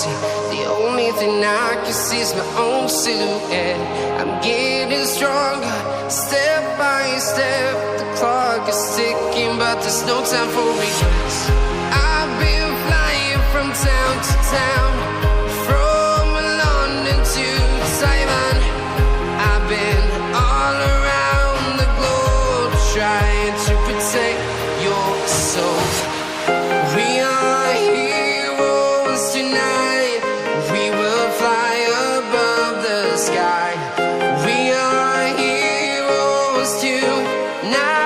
empty. The only thing I can see is my own silhouette. I'm getting stronger, step by step. The clock is ticking, but there's no time for regrets. I've been flying from town to town, from London to Taiwan. I've been all around the globe, trying to protect your soul. We are heroes tonight. We will fly above the sky. We are heroes tonight.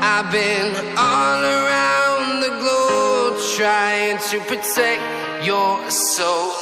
I've been all around the globe, trying to protect your soul.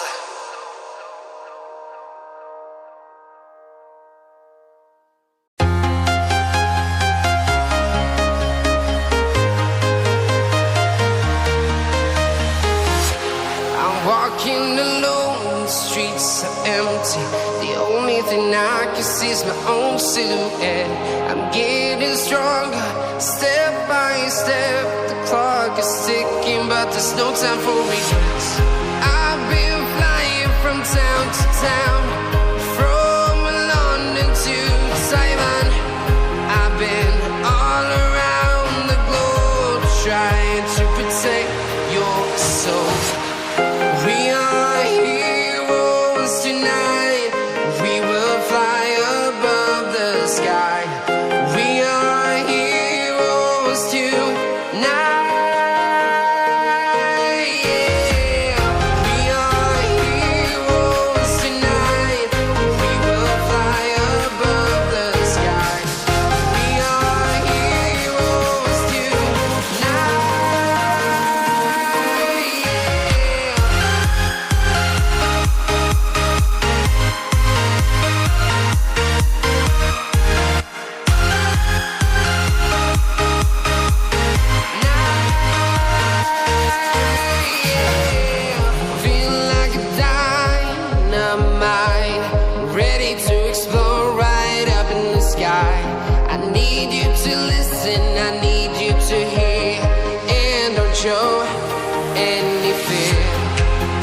I'm walking alone, the streets are empty. The only thing I can see is my own silhouette. I'm getting stronger, step by step. The clock is ticking, but there's no time for regrets. I've been flying from town to town, from London to Taiwan. I've been all around the globe, trying to protect your soul. We are heroes tonight. We will fly above the sky. We are heroes tonight.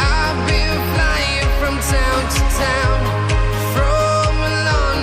I've been flying from town to town, from London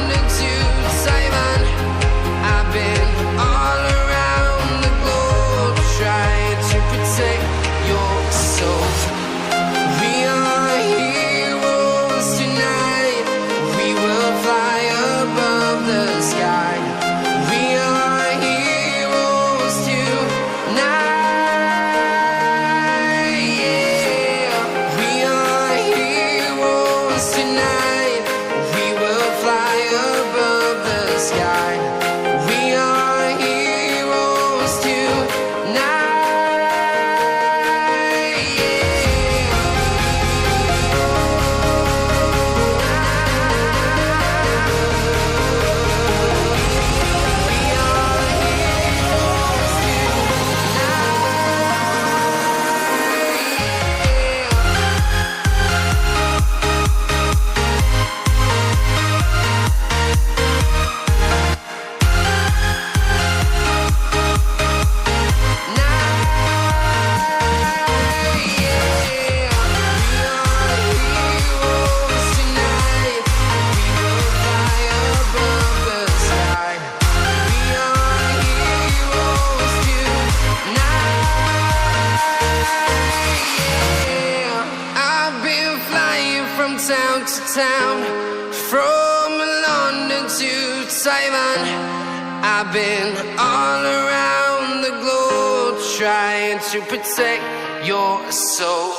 town to town, from London to Taiwan. I've been all around the globe trying to protect your soul.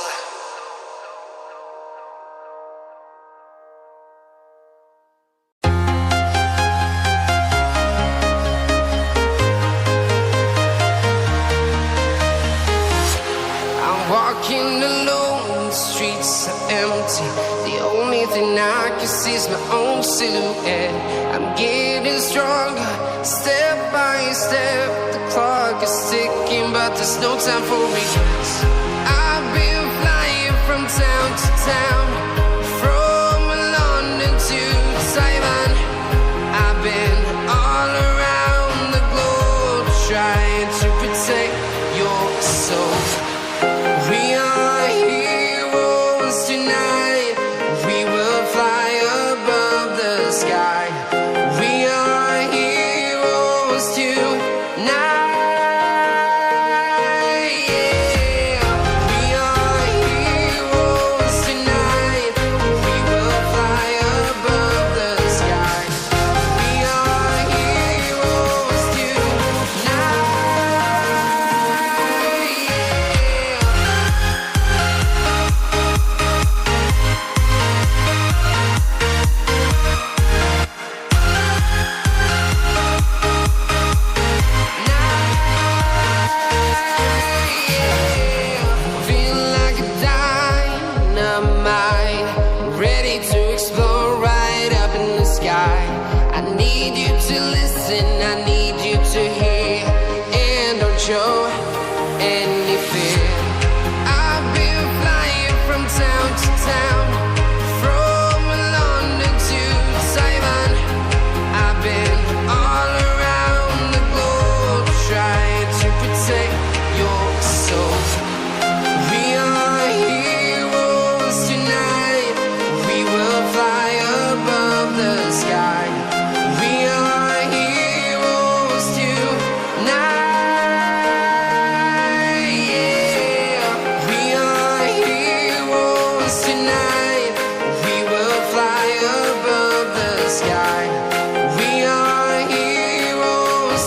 I'm walking alone, the streets are empty. The only thing I can see is my own silhouette. I'm getting stronger, step by step. The clock is ticking, but there's no time for regrets. I've been flying from town to town, from London to Taiwan. I've been all around the globe trying to protect your soul. We are heroes tonight. We will fly above the sky. We are heroes tonight. Yeah. We are heroes tonight. We will fly above the sky. We are heroes tonight. Feel like a dynamite, ready to explode right up in the sky. I need you to listen, I need you to hear, and don't show any fear. I've been flying from town to town, from London to Taiwan. I've been all around the globe trying to protect your soul. We are heroes tonight. We will fly above the sky. We are heroes tonight. Yeah. We are heroes tonight. We will fly above the sky. We are heroes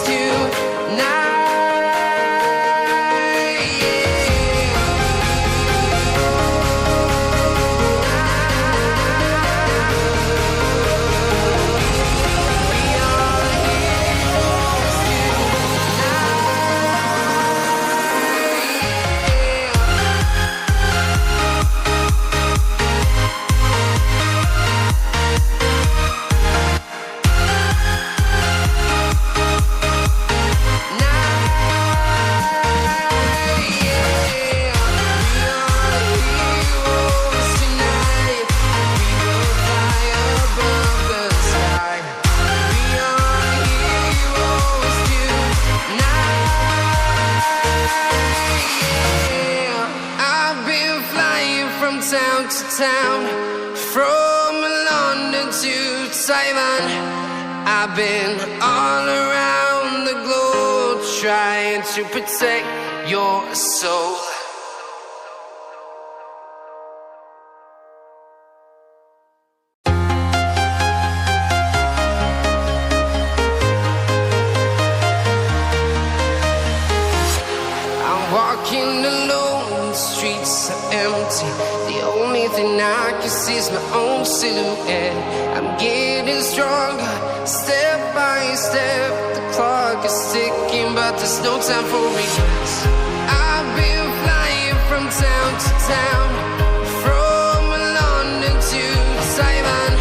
town to town, from London to Taiwan. I've been all around the globe trying to protect your soul. I'm walking alone, the streets are empty. The only thing I can see is my own silhouette. I'm getting stronger, step by step. The clock is ticking, but there's no time for regrets. I've been flying from town to town, from London to Taiwan.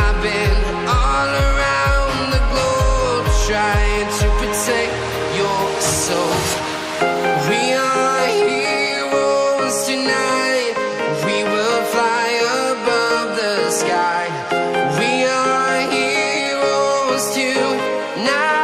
I've been all around the globe trying to protect your soul. We are heroes tonight. We will fly above the sky. We are heroes tonight.